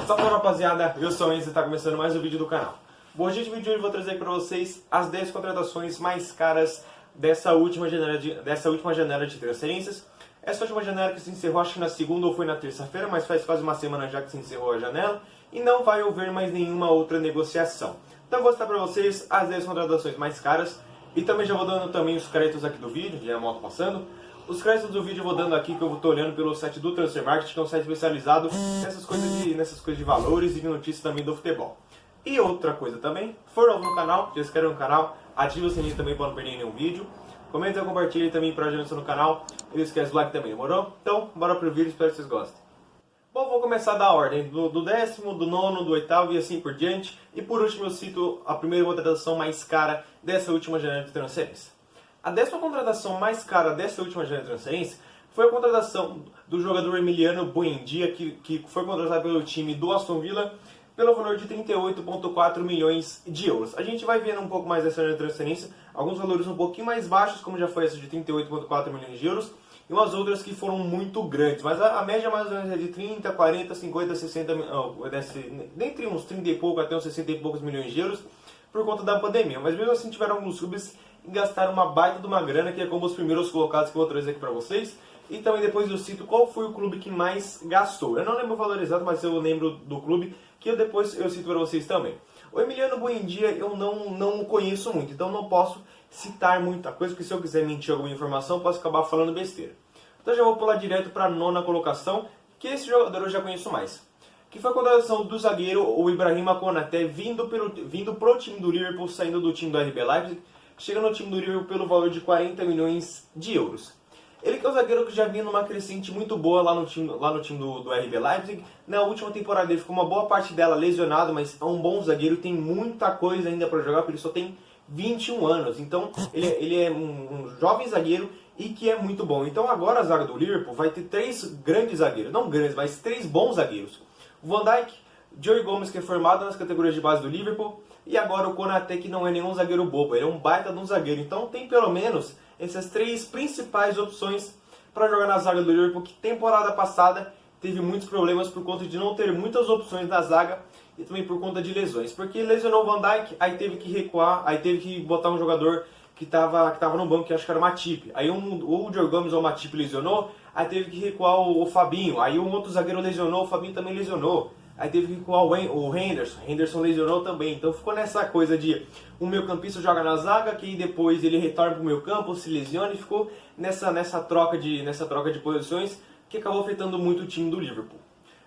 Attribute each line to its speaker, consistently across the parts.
Speaker 1: Salve rapaziada, eu sou o Enzo e está começando mais um vídeo do canal. Bom, gente, no vídeo de hoje eu vou trazer para vocês as 10 contratações mais caras dessa última janela de transferências. Essa última janela que se encerrou, acho que na segunda ou foi na terça-feira, mas faz quase uma semana já que se encerrou a janela e não vai haver mais nenhuma outra negociação. Então eu vou mostrar para vocês as 10 contratações mais caras e também já vou dando também os créditos aqui do vídeo, já é a moto passando. Os créditos do vídeo eu vou dando aqui, que eu estou olhando pelo site do Transfer Market, que é um site especializado nessas coisas de valores e de notícias também do futebol. E outra coisa também, se for novo no canal, já se inscreve no canal, ativa o sininho também para não perder nenhum vídeo. Comenta e compartilha também para ajudar no canal. E não esquece do like também, demorou? Então, bora pro vídeo, espero que vocês gostem. Bom, vou começar da ordem, do décimo, do nono, do oitavo e assim por diante. E por último eu cito a primeira contratação mais cara dessa última janela de transferência. A 10ª contratação mais cara dessa última janela de transferência foi a contratação do jogador Emiliano Buendia, que foi contratado pelo time do Aston Villa pelo valor de 38,4 milhões de euros. A gente vai vendo um pouco mais dessa janela de transferência, alguns valores um pouquinho mais baixos, como já foi essa de 38,4 milhões de euros, e umas outras que foram muito grandes, mas a média mais ou menos é de 30, 40, 50, 60, entre uns 30 e pouco até uns 60 e poucos milhões de euros, por conta da pandemia. Mas mesmo assim tiveram alguns clubes que gastaram uma baita de uma grana, que é como os primeiros colocados que eu vou trazer aqui para vocês. E também depois eu cito qual foi o clube que mais gastou. Eu não lembro o valor exato, mas eu lembro do clube, que depois eu cito para vocês também. O Emiliano Buendia eu não conheço muito, então não posso citar muita coisa, porque se eu quiser mentir alguma informação, posso acabar falando besteira. Então já vou pular direto para a 9ª colocação, que esse jogador eu já conheço mais. Que foi a contratação do zagueiro, o Ibrahima Konaté, vindo pro time do Liverpool, saindo do time do RB Leipzig, chegando no time do Liverpool pelo valor de 40 milhões de euros. Ele que é um zagueiro que já vinha numa crescente muito boa lá no time do RB Leipzig. Na última temporada ele ficou uma boa parte dela lesionado, mas é um bom zagueiro, tem muita coisa ainda para jogar, porque ele só tem 21 anos. Então ele é um jovem zagueiro e que é muito bom. Então agora a zaga do Liverpool vai ter 3 grandes zagueiros, não grandes, mas 3 bons zagueiros. O Van Dijk, Joey Gomes, que é formado nas categorias de base do Liverpool, e agora o Konaté, que não é nenhum zagueiro bobo, ele é um baita de um zagueiro. Então tem pelo menos essas 3 principais opções para jogar na zaga do Liverpool, que temporada passada teve muitos problemas por conta de não ter muitas opções na zaga e também por conta de lesões. Porque lesionou o Van Dijk, aí teve que recuar, aí teve que botar um jogador que estava no banco, que acho que era o Matip. Aí o Joey Gomes ou o Matip lesionou, aí teve que recuar o Fabinho. Aí um outro zagueiro lesionou, o Fabinho também lesionou. Aí teve que recuar o Henderson lesionou também. Então ficou nessa coisa de o meio-campista joga na zaga, que depois ele retorna para o meio-campo, se lesiona, e ficou nessa troca de posições que acabou afetando muito o time do Liverpool.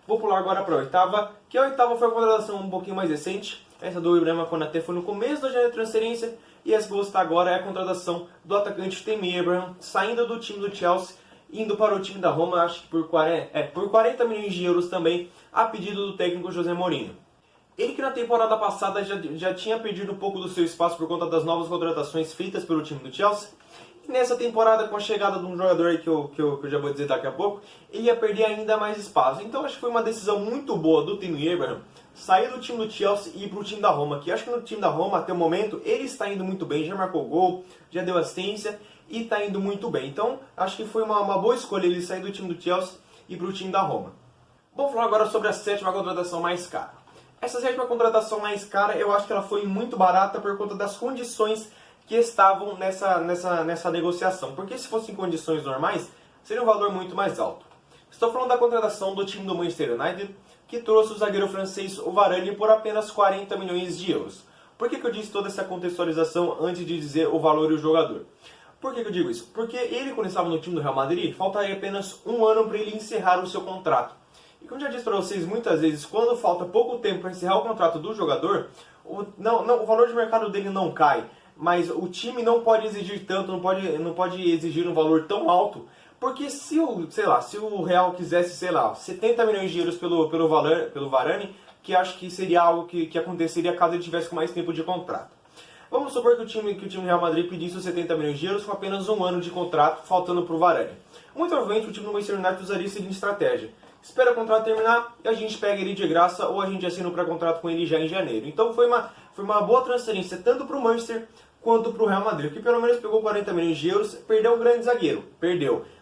Speaker 1: Vou pular agora para a 8ª, que a 8ª foi a contratação um pouquinho mais recente. Essa do Ibrahima Konaté foi no começo da janela de transferência, e essa que eu vou citar agora é a contratação do atacante Tammy Abraham, saindo do time do Chelsea, indo para o time da Roma, acho que por 40 milhões de euros também, a pedido do técnico José Mourinho. Ele que na temporada passada já tinha perdido um pouco do seu espaço por conta das novas contratações feitas pelo time do Chelsea. E nessa temporada, com a chegada de um jogador aí que eu já vou dizer daqui a pouco, ele ia perder ainda mais espaço. Então acho que foi uma decisão muito boa do Tammy Abraham sair do time do Chelsea e ir para o time da Roma. Que acho que no time da Roma, até o momento, ele está indo muito bem, já marcou gol, já deu assistência e está indo muito bem. Então acho que foi uma boa escolha ele sair do time do Chelsea e ir para o time da Roma. Vamos falar agora sobre a 7ª contratação mais cara. Essa 7ª contratação mais cara, eu acho que ela foi muito barata por conta das condições que estavam nessa negociação. Porque se fossem condições normais, seria um valor muito mais alto. Estou falando da contratação do time do Manchester United, que trouxe o zagueiro francês o Varane por apenas 40 milhões de euros. Por que eu disse toda essa contextualização antes de dizer o valor e o jogador? Por que eu digo isso? Porque ele, quando estava no time do Real Madrid, faltaria apenas um ano para ele encerrar o seu contrato. E como já disse para vocês muitas vezes, quando falta pouco tempo para encerrar o contrato do jogador, o valor de mercado dele não cai, mas o time não pode exigir tanto, não pode exigir um valor tão alto, porque se o Real quisesse, 70 milhões de euros pelo Varane, que acho que seria algo que aconteceria caso ele tivesse com mais tempo de contrato. Vamos supor que o time do Real Madrid pedisse os 70 milhões de euros com apenas um ano de contrato, faltando para o Varane. Muito provavelmente o time do Manchester United usaria a seguinte estratégia: espera o contrato terminar e a gente pega ele de graça, ou a gente assina um pré-contrato com ele já em janeiro. Então foi uma boa transferência tanto para o Manchester quanto para o Real Madrid, que pelo menos pegou 40 milhões de euros, perdeu um grande zagueiro,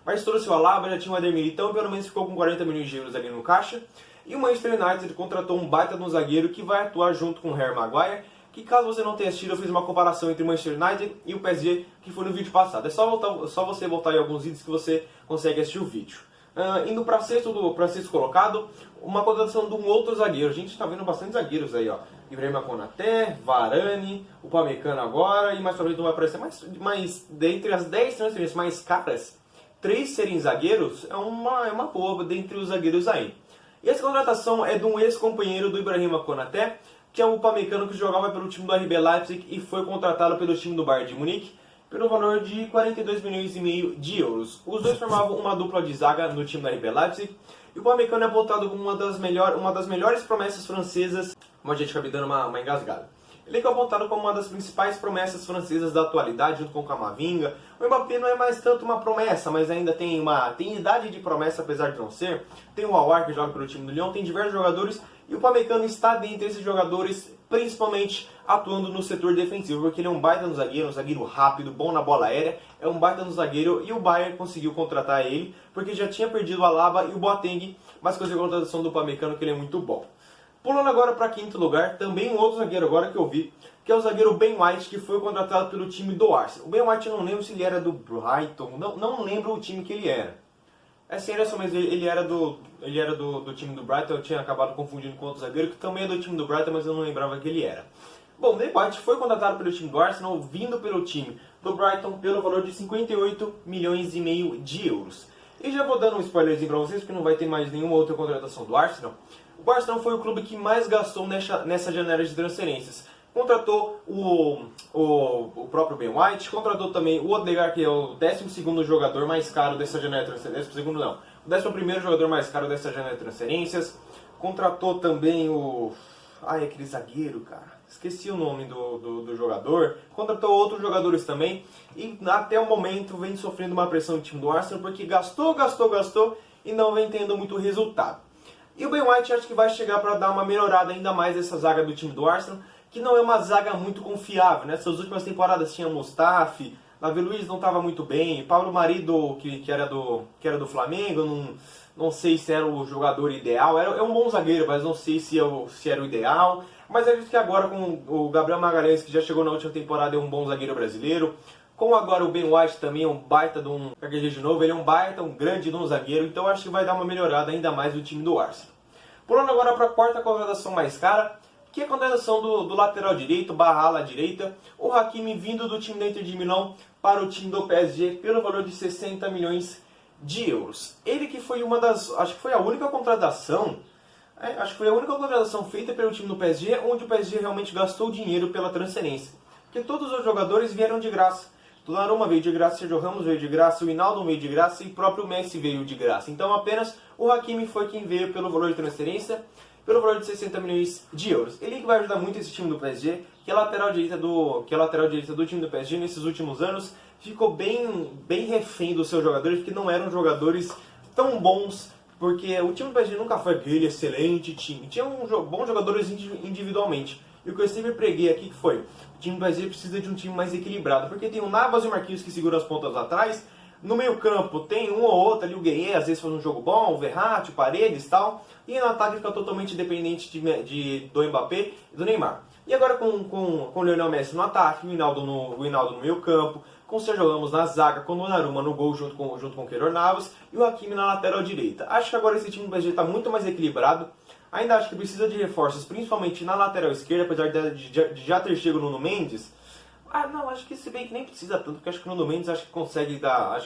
Speaker 1: mas trouxe o Alaba, já tinha o Ademir, então pelo menos ficou com 40 milhões de euros ali no caixa. E o Manchester United contratou um baita de um zagueiro que vai atuar junto com o Harry Maguire, que caso você não tenha assistido, eu fiz uma comparação entre o Manchester United e o PSG, que foi no vídeo passado. É só você voltar em alguns vídeos que você consegue assistir o vídeo. Indo para sexto colocado, uma contratação de um outro zagueiro. A gente está vendo bastante zagueiros aí, ó. Ibrahima Konaté, Varane, o Upamecano agora, e mais pra frente não vai aparecer. Mas dentre as 10 transferências mais caras, 3 serem zagueiros é uma boa dentre os zagueiros aí. E essa contratação é de um ex-companheiro do Ibrahima Konaté, que é o Upamecano, que jogava pelo time do RB Leipzig e foi contratado pelo time do Bayern de Munique pelo valor de 42 milhões e meio de euros. Os dois formavam uma dupla de zaga no time do RB Leipzig, e o Upamecano é apontado como uma das melhores promessas francesas. Como a gente acaba dando uma engasgada. Ele é apontado como uma das principais promessas francesas da atualidade, junto com o Camavinga. O Mbappé não é mais tanto uma promessa, mas ainda tem idade de promessa, apesar de não ser. Tem o Aouar, que joga pelo time do Lyon, tem diversos jogadores, e o Upamecano está dentre esses jogadores, principalmente atuando no setor defensivo, porque ele é um baita no zagueiro, um zagueiro rápido, bom na bola aérea, é um baita no zagueiro, e o Bayern conseguiu contratar ele, porque já tinha perdido o Alaba e o Boateng, mas conseguiu a contratação do Upamecano, que ele é muito bom. Pulando agora para quinto lugar, também um outro zagueiro agora que eu vi, que é o zagueiro Ben White, que foi contratado pelo time do Arsenal. O Ben White eu não lembro se ele era do Brighton, não lembro o time que ele era. É sério, mas ele era do time do Brighton, eu tinha acabado confundindo com outro zagueiro, que também é do time do Brighton, mas eu não lembrava que ele era. Bom, o Ben White foi contratado pelo time do Arsenal, vindo pelo time do Brighton pelo valor de 58 milhões e meio de euros. E já vou dando um spoilerzinho para vocês, porque não vai ter mais nenhuma outra contratação do Arsenal. O Arsenal foi o clube que mais gastou nessa janela de transferências. Contratou o próprio Ben White, contratou também o Odegaard, que é o 12º jogador mais caro dessa janela de transferências. 12º não, o 11º jogador mais caro dessa janela de transferências. Contratou também aquele zagueiro, cara. Esqueci o nome do jogador. Contratou outros jogadores também. E até o momento vem sofrendo uma pressão do time do Arsenal, porque gastou e não vem tendo muito resultado. E o Ben White acho que vai chegar para dar uma melhorada ainda mais nessa zaga do time do Arsenal, que não é uma zaga muito confiável. Nessas últimas temporadas tinha Mustafi, Davi Luiz não estava muito bem, Paulo Marido, que era do Flamengo, não sei se era o jogador ideal. É um bom zagueiro, mas não sei se era o ideal. Mas acredito que agora com o Gabriel Magalhães, que já chegou na última temporada, é um bom zagueiro brasileiro. Como agora o Ben White também é um baita de um de novo, ele é um grande de um zagueiro, então acho que vai dar uma melhorada ainda mais no time do Arsenal. Pulando agora para a quarta contratação mais cara, que é a contratação do lateral direito, ala direita, o Hakimi vindo do time da Inter de Milão para o time do PSG pelo valor de 60 milhões de euros. Ele que foi acho que foi a única contratação feita pelo time do PSG, onde o PSG realmente gastou dinheiro pela transferência. Porque todos os jogadores vieram de graça. Donnarumma veio de graça, Sergio Ramos veio de graça, o Wijnaldum veio de graça e o próprio Messi veio de graça. Então apenas o Hakimi foi quem veio pelo valor de transferência, pelo valor de 60 milhões de euros. Ele que vai ajudar muito esse time do PSG, que é a lateral direita do time do PSG nesses últimos anos, ficou bem refém dos seus jogadores, porque não eram jogadores tão bons, porque o time do PSG nunca foi aquele excelente time. Tinha bons jogadores individualmente. E o que eu sempre preguei aqui que foi, o time do PSG precisa de um time mais equilibrado, porque tem o Navas e o Marquinhos que seguram as pontas lá atrás, no meio campo tem um ou outro ali, o Gueye às vezes faz um jogo bom, o Verratti, o Paredes e tal, e no ataque fica totalmente dependente do Mbappé e do Neymar. E agora com o Lionel Messi no ataque, o Wijnaldum no meio campo, com o Sergio Ramos na zaga, com o Donnarumma no gol junto com o Keylor Navas e o Hakimi na lateral direita. Acho que agora esse time do PSG está muito mais equilibrado. Ainda acho que precisa de reforços, principalmente na lateral esquerda, apesar de já ter chego o Nuno Mendes. Não, acho que se bem que nem precisa tanto, porque acho que o Nuno Mendes consegue dar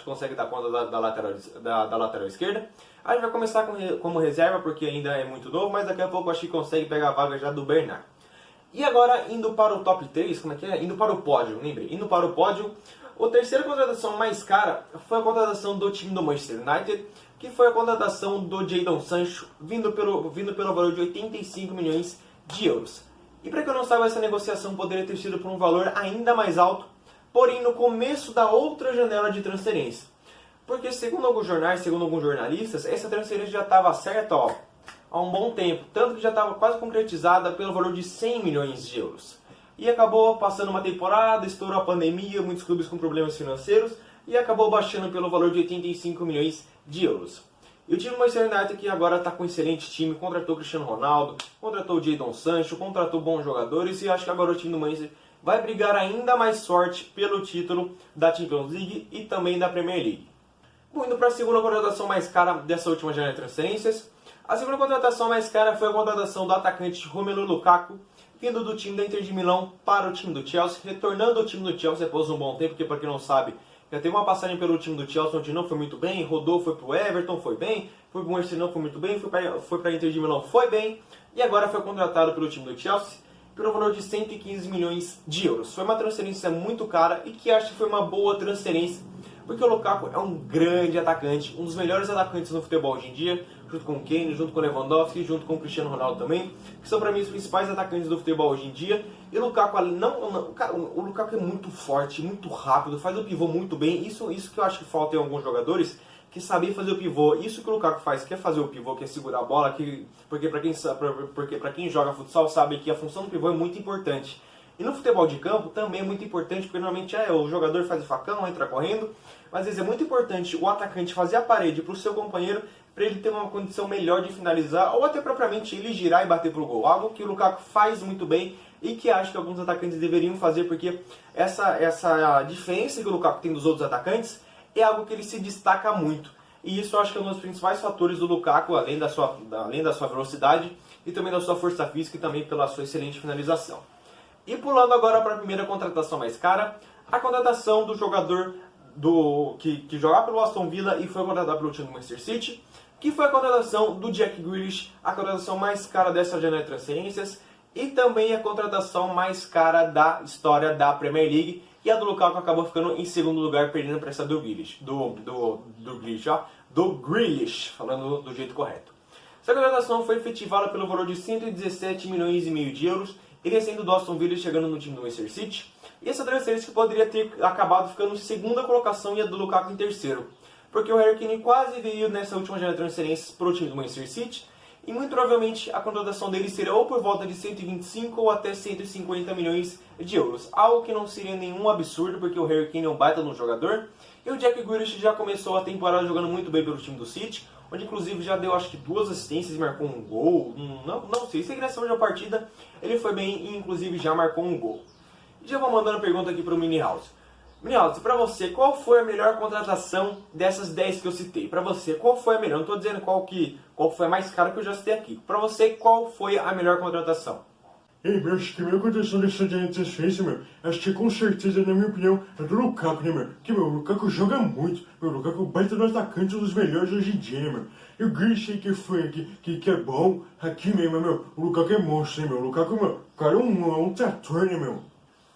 Speaker 1: conta da lateral esquerda. A gente vai começar como reserva, porque ainda é muito novo, mas daqui a pouco acho que consegue pegar a vaga já do Bernard. E agora, indo para o top 3, Indo para o pódio, lembrei. Indo para o pódio, a terceira contratação mais cara foi a contratação do time do Manchester United, que foi a contratação do Jadon Sancho, vindo pelo valor de 85 milhões de euros. E para quem não sabe, essa negociação poderia ter sido por um valor ainda mais alto, porém no começo da outra janela de transferência. Porque segundo alguns jornais, segundo alguns jornalistas, essa transferência já estava certa há um bom tempo, tanto que já estava quase concretizada pelo valor de 100 milhões de euros. E acabou passando uma temporada, estourou a pandemia, muitos clubes com problemas financeiros, e acabou baixando pelo valor de 85 milhões de euros. E o time do Manchester United que agora está com um excelente time, contratou o Cristiano Ronaldo, contratou o Jadon Sancho, contratou bons jogadores e acho que agora o time do Manchester vai brigar ainda mais forte pelo título da Champions League e também da Premier League. Bom, indo para a segunda contratação mais cara dessa última janela de transferências. A segunda contratação mais cara foi a contratação do atacante Romelu Lukaku, vindo do time da Inter de Milão para o time do Chelsea, retornando ao time do Chelsea depois de um bom tempo, porque para quem não sabe, já teve uma passagem pelo time do Chelsea onde não foi muito bem, rodou, foi pro Everton, foi bem, foi pro Manchester, não foi muito bem, foi para a Inter de Milão, foi bem, e agora foi contratado pelo time do Chelsea pelo valor de 115 milhões de euros. Foi uma transferência muito cara e que acho que foi uma boa transferência, porque o Lukaku é um grande atacante, um dos melhores atacantes no futebol hoje em dia, junto com o Kane, junto com o Lewandowski, junto com o Cristiano Ronaldo também, que são para mim os principais atacantes do futebol hoje em dia. E o Lukaku, o Lukaku é muito forte, muito rápido, faz o pivô muito bem. Isso que eu acho que falta em alguns jogadores, que sabem fazer o pivô. Isso que o Lukaku faz, que é fazer o pivô, que é segurar a bola, porque para quem joga futsal sabe que a função do pivô é muito importante. E no futebol de campo também é muito importante, porque normalmente o jogador faz o facão, entra correndo, mas às vezes é muito importante o atacante fazer a parede para o seu companheiro, para ele ter uma condição melhor de finalizar, ou até propriamente ele girar e bater para o gol. Algo que o Lukaku faz muito bem e que acho que alguns atacantes deveriam fazer, porque essa diferença que o Lukaku tem dos outros atacantes é algo que ele se destaca muito. E isso eu acho que é um dos principais fatores do Lukaku, além da sua velocidade e também da sua força física e também pela sua excelente finalização. E pulando agora para a primeira contratação mais cara, a contratação do jogador que jogava pelo Aston Villa e foi contratado pelo time do Manchester City, que foi a contratação do Jack Grealish, a contratação mais cara dessa janela de transferências e também a contratação mais cara da história da Premier League, e a do Lukaku acabou ficando em segundo lugar, perdendo para essa do Grealish, do Grealish, falando do jeito correto. Essa contratação foi efetivada pelo valor de 117 milhões e meio de euros, ele sendo do Aston Villa chegando no time do Manchester City, e essa transferência poderia ter acabado ficando em segunda colocação e a do Lukaku em terceiro, porque o Harry Kane quase veio nessa última janela de transferências para o time do Manchester City, e muito provavelmente a contratação dele seria ou por volta de 125 ou até 150 milhões de euros, algo que não seria nenhum absurdo, porque o Harry Kane é um baita de um jogador, e o Jack Grealish já começou a temporada jogando muito bem pelo time do City, onde inclusive já deu acho que 2 assistências e marcou um gol, não sei, sei que nessa última partida ele foi bem e inclusive já marcou um gol. E já vou mandando a pergunta aqui para o Mini House. Mini House, para você, qual foi a melhor contratação dessas 10 que eu citei? Para você, qual foi a melhor? Não estou dizendo qual foi a mais cara que eu já citei aqui. Para você, qual foi a melhor contratação?
Speaker 2: Ei, meu, acho que a melhor contratação dessa transferência, meu, acho que com certeza, na minha opinião, é do Lukaku, né, meu? Que, meu, o Lukaku joga muito, meu, o Lukaku baita no atacante, um dos melhores hoje em dia, né, meu? E o Grealish que é bom, aqui mesmo, meu, o Lukaku é monstro, né, meu? O Lukaku, meu, o cara é um trator, né, meu?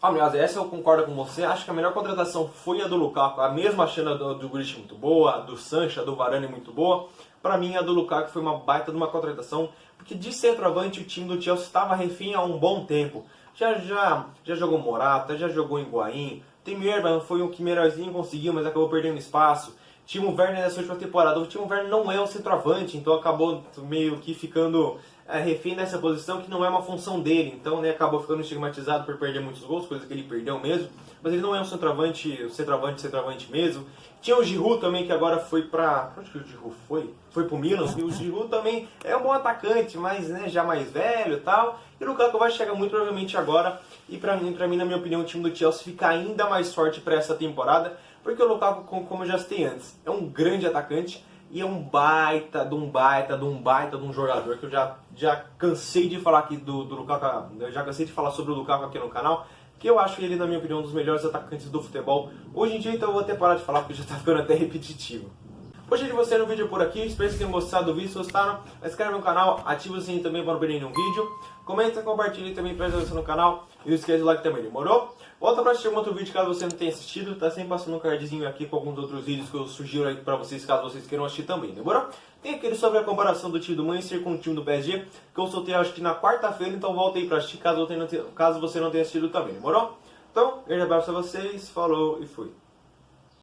Speaker 1: Aliás, essa eu concordo com você, acho que a melhor contratação foi a do Lukaku, a mesma achando a do Grealish muito boa, a do Sancho, a do Varane muito boa. Para mim, a do Lukaku foi uma baita de uma contratação, porque de centroavante o time do Chelsea estava refém há um bom tempo. Já jogou Morata, já jogou Higuaín, Timo Werner foi um que melhorzinho conseguiu, mas acabou perdendo espaço. Timo Werner nessa última temporada, o Timo Werner não é um centroavante, então acabou meio que ficando refém nessa posição que não é uma função dele, então acabou ficando estigmatizado por perder muitos gols, coisa que ele perdeu mesmo, mas ele não é um centroavante mesmo. Tinha o Giroud também, que agora foi pra... onde que o Giroud foi? Foi pro Milan, e o Giroud também é um bom atacante, mas já mais velho e tal, e o Lukaku vai chegar muito provavelmente agora, e pra mim, na minha opinião, o time do Chelsea fica ainda mais forte para essa temporada, porque o Lukaku, como eu já citei antes, é um grande atacante, e é um baita de um jogador que eu já cansei de falar aqui do Lukaku, eu já cansei de falar sobre o Lukaku aqui no canal, que eu acho ele, na minha opinião, um dos melhores atacantes do futebol hoje em dia, então eu vou até parar de falar porque já tá ficando até repetitivo. Hoje de você no vídeo por aqui, espero que tenham gostado do vídeo. Se gostaram, se inscreve no canal, ativa o sininho também para não perder nenhum vídeo, comenta, compartilha também para ajudar você no canal e não esquece do like também, demorou? Volta para assistir um outro vídeo caso você não tenha assistido, tá sempre passando um cardzinho aqui com alguns outros vídeos que eu sugiro aí para vocês caso vocês queiram assistir também, demorou? Tem aquele sobre a comparação do time do Manchester com o time do PSG, que eu soltei acho que na quarta-feira, então volta aí para assistir caso você não tenha assistido também, demorou? Então, grande abraço a vocês, falou e fui.